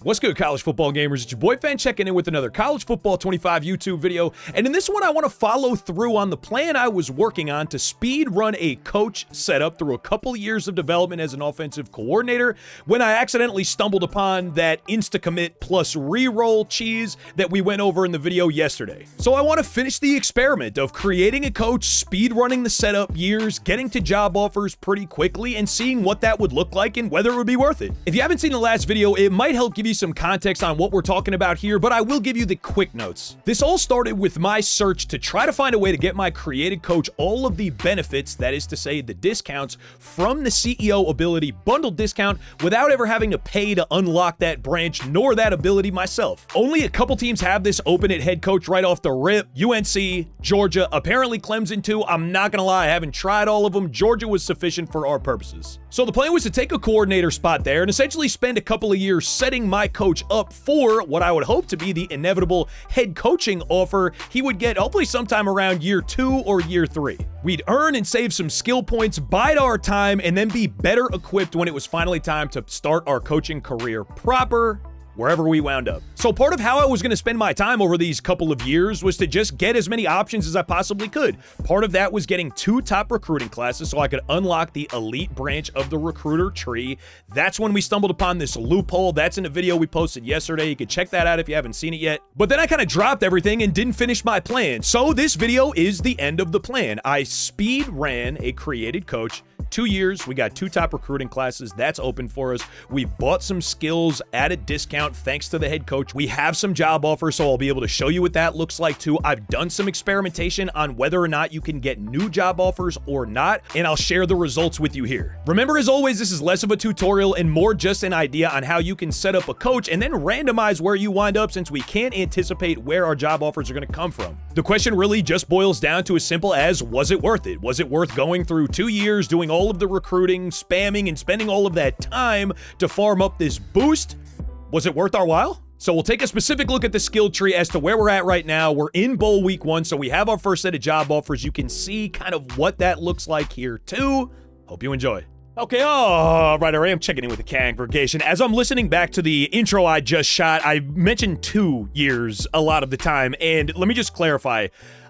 What's good, college football gamers? It's your boy Fan checking in with another College Football 25 YouTube video. And in this one, I want to follow through on the plan I was working on to speed run a coach setup through a couple years of development as an offensive coordinator when I accidentally stumbled upon that insta-commit plus re-roll cheese that we went over in the video yesterday. So I want to finish the experiment of creating a coach, speed running the setup years, getting to job offers pretty quickly, and seeing what that would look like and whether it would be worth it. If you haven't seen the last video, it might help give you some context on what we're talking about here, but I will give you the quick notes. This all started with my search to try to find a way to get my created coach all of the benefits, that is to say the discounts, from the CEO ability bundle discount without ever having to pay to unlock that branch nor that ability myself. Only a couple teams have this open at head coach right off the rip. UNC, Georgia, apparently Clemson too. I'm not gonna lie, I haven't tried all of them. Georgia was sufficient for our purposes. So the plan was to take a coordinator spot there and essentially spend a couple of years setting my coach up for what I would hope to be the inevitable head coaching offer he would get hopefully sometime around year 2 or year 3. We'd earn and save some skill points, bide our time, and then be better equipped when it was finally time to start our coaching career proper, wherever we wound up. So part of how I was going to spend my time over these couple of years was to just get as many options as I possibly could. Part of that was getting 2 top recruiting classes so I could unlock the elite branch of the recruiter tree. That's when we stumbled upon this loophole. That's in a video we posted yesterday. You can check that out if you haven't seen it yet. But then I kind of dropped everything and didn't finish my plan. So this video is the end of the plan. I speed ran a created coach. 2 years, we got 2 top recruiting classes. That's open for us. We bought some skills at a discount thanks to the head coach. We have some job offers, so I'll be able to show you what that looks like too. I've done some experimentation on whether or not you can get new job offers or not, and I'll share the results with you here. Remember, as always, this is less of a tutorial and more just an idea on how you can set up a coach and then randomize where you wind up, since we can't anticipate where our job offers are going to come from. The question really just boils down to as simple as, was it worth it? Was it worth going through 2 years doing all of the recruiting, spamming, and spending all of that time to farm up this boost? Was it worth our while? So we'll take a specific look at the skill tree as to where we're at right now. We're in bowl week 1, so we have our first set of job offers. You can see kind of what that looks like here too. Hope you enjoy. Okay, all right, I am checking in with the congregation. As I'm listening back to the intro I just shot, I mentioned 2 years a lot of the time, and let me just clarify.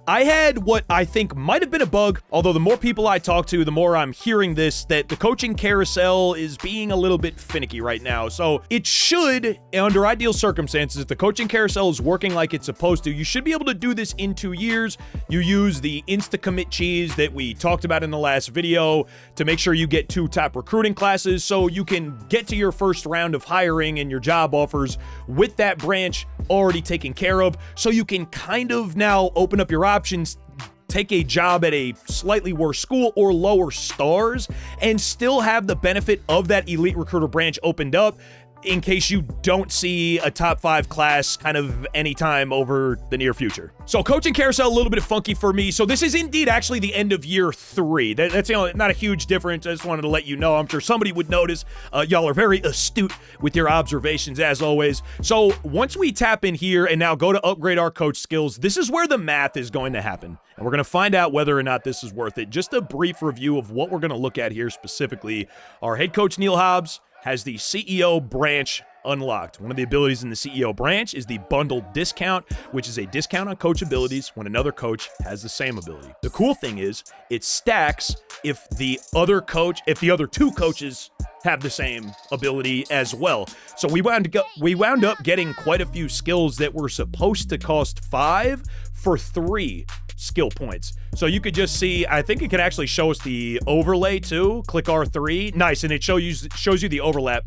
I had what I think might have been a bug, although the more people I talk to, the more I'm hearing this, that the coaching carousel is being a little bit finicky right now. So it should, under ideal circumstances, if the coaching carousel is working like it's supposed to, you should be able to do this in 2 years. You use the insta-commit cheese that we talked about in the last video to make sure you get 2 top recruiting classes so you can get to your first round of hiring and your job offers with that branch already taken care of, so you can kind of now open up your options, take a job at a slightly worse school or lower stars, and still have the benefit of that elite recruiter branch opened up in case you don't see a top 5 class kind of anytime over the near future. So coaching carousel, a little bit funky for me. So this is indeed actually the end of year 3. That's, you know, not a huge difference. I just wanted to let you know. I'm sure somebody would notice. Y'all are very astute with your observations as always. So once we tap in here and now go to upgrade our coach skills, this is where the math is going to happen. And we're going to find out whether or not this is worth it. Just a brief review of what we're going to look at here specifically. Our head coach, Neil Hobbs, has the CEO branch unlocked. One of the abilities in the CEO branch is the bundled discount, which is a discount on coach abilities when another coach has the same ability. The cool thing is it stacks if the other 2 coaches have the same ability as well. So we wound up getting quite a few skills that were supposed to cost 5 for 3 skill points. So you could just see, I think it can actually show us the overlay too. Click R3. Nice, and it shows you the overlap.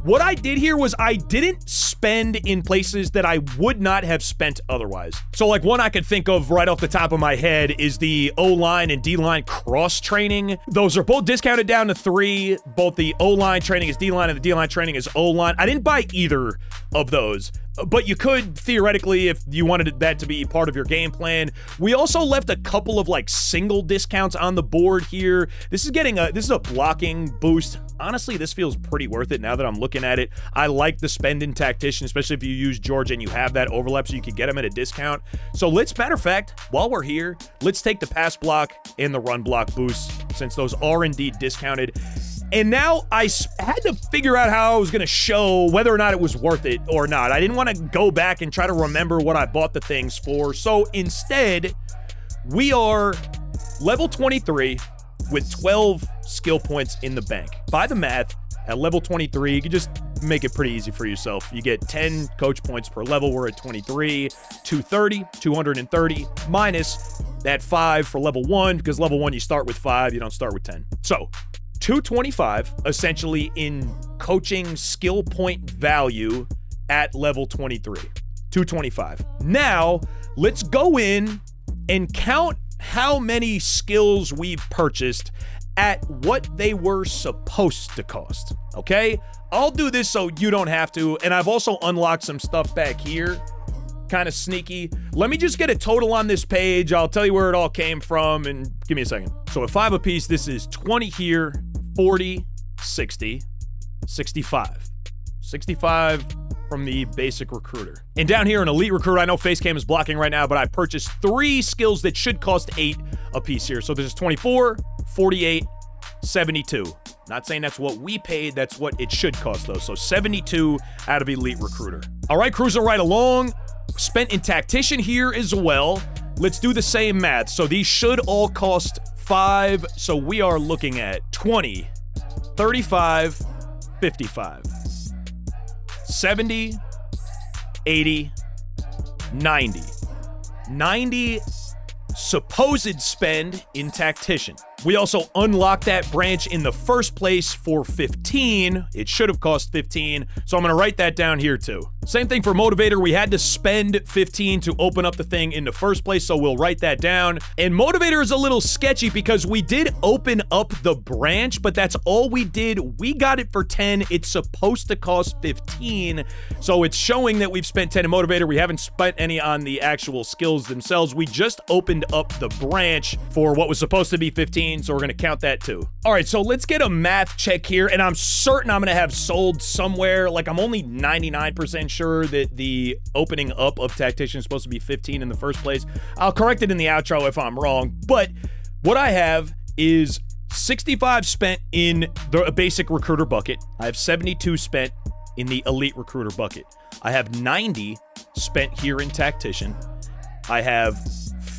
What I did here was I didn't spend in places that I would not have spent otherwise. So like one I could think of right off the top of my head is the O-line and D-line cross training. Those are both discounted down to 3. Both the O-line training is D-line and the D-line training is O-line. I didn't buy either of those, but you could theoretically if you wanted that to be part of your game plan. We also left a couple of like single discounts on the board here. This is a blocking boost. Honestly, this feels pretty worth it now that I'm looking at it. I like the spend-in tactician, especially if you use Georgia and you have that overlap so you can get them at a discount. So matter of fact, while we're here, let's take the pass block and the run block boost since those are indeed discounted. And now I had to figure out how I was going to show whether or not it was worth it or not. I didn't want to go back and try to remember what I bought the things for. So instead, we are level 23 with 12 skill points in the bank. By the math, at level 23, you can just make it pretty easy for yourself. You get 10 coach points per level. We're at 23, 230 minus that 5 for level 1, because level 1 you start with 5, you don't start with 10. So 225 essentially in coaching skill point value at level 23. 225. Now, let's go in and count how many skills we've purchased at what they were supposed to cost, okay? I'll do this so you don't have to, and I've also unlocked some stuff back here, kind of sneaky. Let me just get a total on this page. I'll tell you where it all came from, and give me a second. So at 5 apiece, this is 20 here, 40, 60, 65. 65 from the basic recruiter. And down here in elite recruiter, I know Facecam is blocking right now, but I purchased 3 skills that should cost 8 a piece here. So this is 24, 48, 72. Not saying that's what we paid, that's what it should cost though. So 72 out of elite recruiter. All right, cruising right along. Spent in tactician here as well. Let's do the same math. So these should all cost 5. So we are looking at 20, 35, 55. 70, 80, 90. 90 supposed spend in tactician. We also unlocked that branch in the first place for 15. It should have cost 15, so I'm going to write that down here too. Same thing for motivator. We had to spend 15 to open up the thing in the first place, so we'll write that down. And motivator is a little sketchy because we did open up the branch, but that's all we did. We got it for 10. It's supposed to cost 15, so it's showing that we've spent 10 in motivator. We haven't spent any on the actual skills themselves. We just opened up the branch for what was supposed to be 15. So we're going to count that too. All right, so let's get a math check here, and I'm certain I'm going to have sold somewhere. Like, I'm only 99% sure that the opening up of tactician is supposed to be 15 in the first place. I'll correct it in the outro if I'm wrong, but what I have is 65 spent in the basic recruiter bucket. I have 72 spent in the elite recruiter bucket. I have 90 spent here in tactician. I have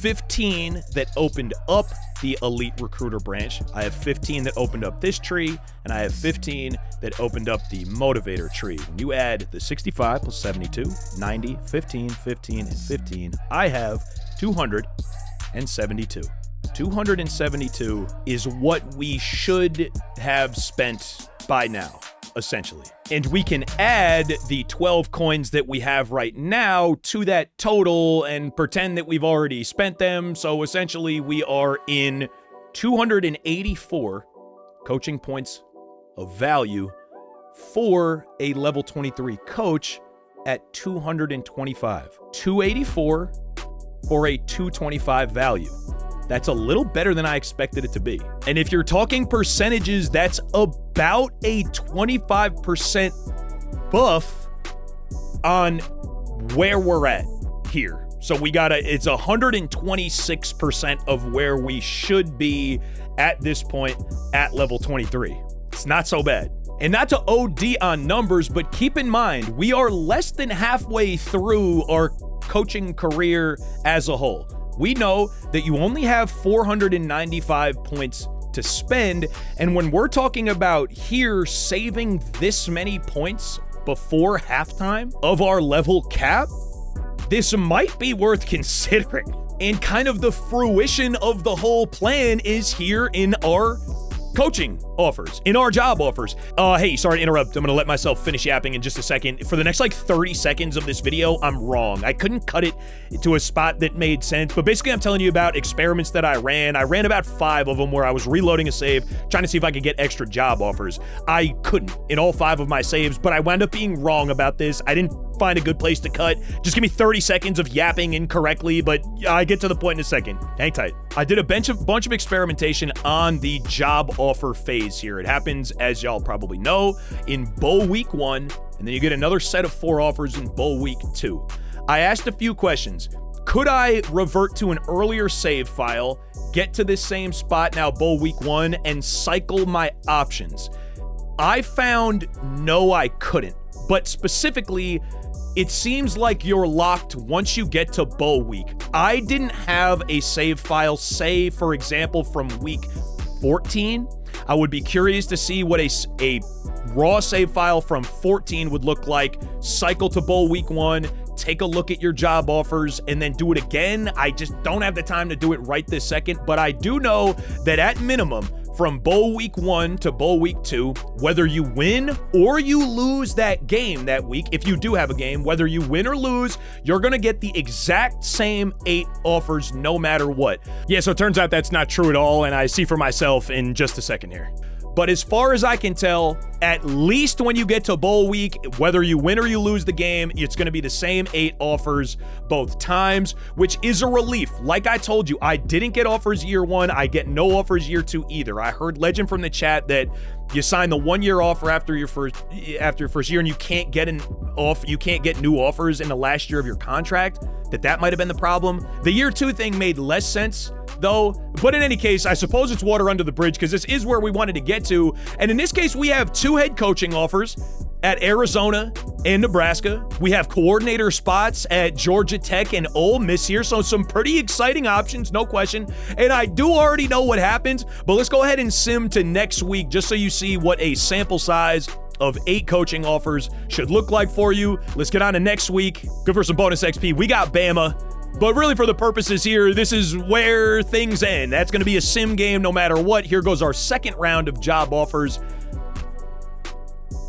15 that opened up the elite recruiter branch. I have 15 that opened up this tree, and I have 15 that opened up the motivator tree. When you add the 65 plus 72, 90, 15, 15, and 15, I have 272. 272 is what we should have spent by now, essentially. And we can add the 12 coins that we have right now to that total and pretend that we've already spent them. So essentially we are in 284 coaching points of value for a level 23 coach at 225. 284 for a 225 value. That's a little better than I expected it to be. And if you're talking percentages, that's about a 25% buff on where we're at here. So we it's 126% of where we should be at this point at level 23. It's not so bad. And not to OD on numbers, but keep in mind, we are less than halfway through our coaching career as a whole. We know that you only have 495 points to spend, and when we're talking about here saving this many points before halftime of our level cap, this might be worth considering. And kind of the fruition of the whole plan is here in our coaching offers, in our job offers. Hey, sorry to interrupt. I'm gonna let myself finish yapping in just a second. For the next like 30 seconds of this video, I'm wrong. I couldn't cut it to a spot that made sense, but basically I'm telling you about experiments that I ran. I ran about 5 of them where I was reloading a save, trying to see if I could get extra job offers. I couldn't in all 5 of my saves, but I wound up being wrong about this. I didn't find a good place to cut. Just give me 30 seconds of yapping incorrectly, but I get to the point in a second. Hang tight. I did a bunch of experimentation on the job offer phase here. It happens, as y'all probably know, in bowl week 1, and then you get another set of 4 offers in bowl week 2. I asked a few questions. Could I revert to an earlier save file, get to this same spot now bowl week 1, and cycle my options? I found no, I couldn't. But specifically, it seems like you're locked once you get to bowl week. I didn't have a save file, say, for example, from week 14. I would be curious to see what a raw save file from 14 would look like. Cycle to bowl week 1, take a look at your job offers, and then do it again. I just don't have the time to do it right this second, but I do know that at minimum, from bowl week 1 to bowl week 2, whether you win or you lose that game that week, if you do have a game, whether you win or lose, you're going to get the exact same 8 offers no matter what. Yeah, so it turns out that's not true at all, and I see for myself in just a second here. But as far as I can tell, at least when you get to bowl week, whether you win or you lose the game, it's going to be the same 8 offers both times, which is a relief. Like I told you, I didn't get offers year 1. I get no offers year 2 either. I heard Legend from the chat that you sign the 1-year offer after your first year, and you can't get new offers in the last year of your contract. That might have been the problem. The year 2 thing made less sense, though. But in any case, I suppose it's water under the bridge because this is where we wanted to get to. And in this case, we have 2 head coaching offers at Arizona and Nebraska. We have coordinator spots at Georgia Tech and Ole Miss here. So some pretty exciting options, no question. And I do already know what happens, but let's go ahead and sim to next week just so you see what a sample size of 8 coaching offers should look like for you. Let's get on to next week. Good for some bonus XP. We got Bama. But really, for the purposes here, this is where things end. That's going to be a sim game no matter what. Here goes our second round of job offers.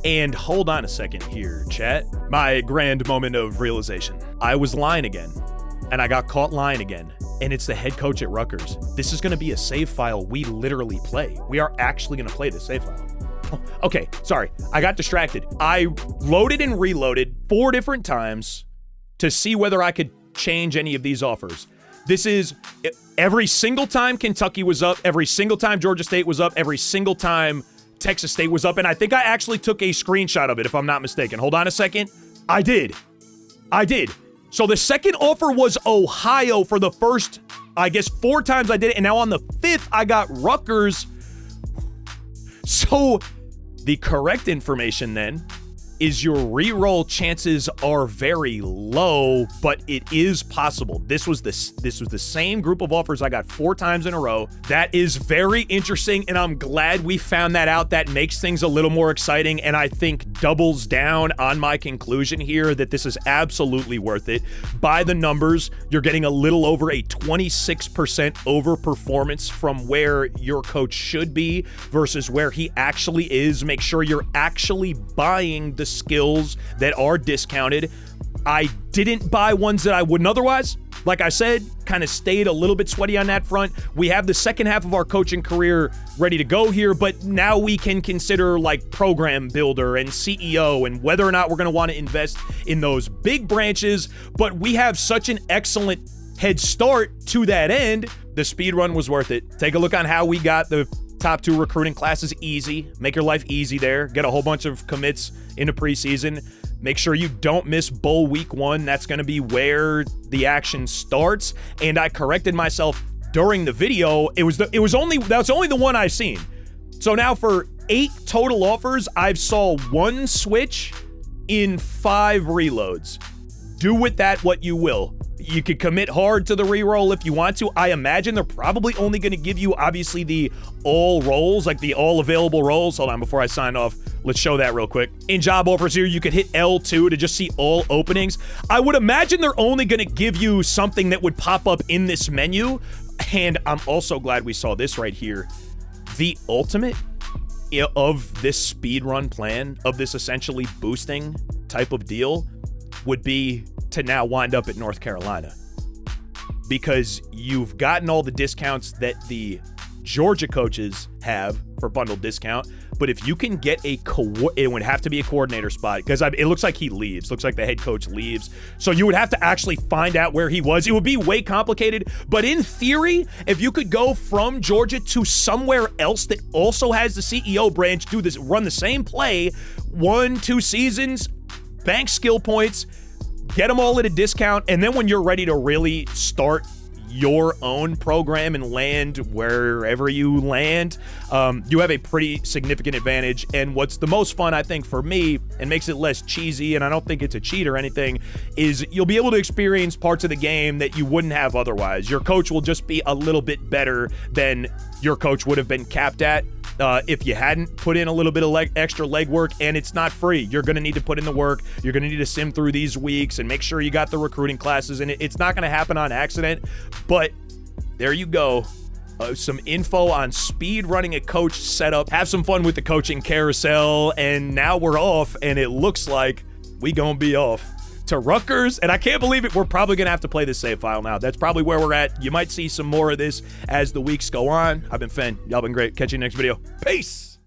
And hold on a second here, chat. My grand moment of realization. I was lying again, and I got caught lying again. And it's the head coach at Rutgers. This is going to be a save file we literally play. We are actually going to play the save file. Okay, sorry. I got distracted. I loaded and reloaded 4 different times to see whether I could change any of these offers. This is every single time Kentucky was up, every single time Georgia State was up, every single time Texas State was up, and I think I actually took a screenshot of it, if I'm not mistaken. Hold on a second. I did. So the second offer was Ohio for the first, I guess, 4 times I did it, and now on the 5th, I got Rutgers. So the correct information then is your reroll chances are very low, but it is possible. This was the same group of offers I got 4 times in a row. That is very interesting, and I'm glad we found that out. That makes things a little more exciting, and I think doubles down on my conclusion here that this is absolutely worth it. By the numbers, you're getting a little over a 26% overperformance from where your coach should be versus where he actually is. Make sure you're actually buying the skills that are discounted. I didn't buy ones that I wouldn't otherwise. Like I said, kind of stayed a little bit sweaty on that front. We have the second half of our coaching career ready to go here, but now we can consider like program builder and CEO and whether or not we're going to want to invest in those big branches. But we have such an excellent head start to that end. The speed run was worth it. Take a look on how we got the top 2 recruiting classes easy. Make your life easy there. Get a whole bunch of commits into preseason. Make sure you don't miss bowl week 1. That's going to be where the action starts. And I corrected myself during the video. That's only the one I've seen. So now for 8 total offers, I've saw 1 switch in 5 reloads. Do with that what you will. You could commit hard to the reroll if you want to. I imagine they're probably only going to give you, obviously, the all rolls, like the all available rolls. Hold on, before I sign off, let's show that real quick. In job offers here, you could hit L2 to just see all openings. I would imagine they're only going to give you something that would pop up in this menu. And I'm also glad we saw this right here. The ultimate of this speedrun plan, of this essentially boosting type of deal, would be to now wind up at North Carolina, because you've gotten all the discounts that the Georgia coaches have for bundled discount. But if you can get it would have to be a coordinator spot, because it looks like he leaves. Looks like the head coach leaves. So you would have to actually find out where he was. It would be way complicated. But in theory, if you could go from Georgia to somewhere else that also has the CEO branch, run the same play, 1-2 seasons, bank skill points, get them all at a discount, and then when you're ready to really start your own program and land wherever you land, you have a pretty significant advantage. And what's the most fun, I think, for me, and makes it less cheesy, and I don't think it's a cheat or anything, is you'll be able to experience parts of the game that you wouldn't have otherwise. Your coach will just be a little bit better than your coach would have been capped at if you hadn't put in a little bit of extra legwork, and it's not free. You're going to need to put in the work. You're going to need to sim through these weeks and make sure you got the recruiting classes, and it's not going to happen on accident. But there you go. Some info on speed running a coach setup. Have some fun with the coaching carousel, and now we're off, and it looks like we gonna be off to Rutgers, and I can't believe it. We're probably gonna have to play this save file now. That's probably where we're at. You might see some more of this as the weeks go on. I've been Fen. Y'all been great. Catch you next video. Peace.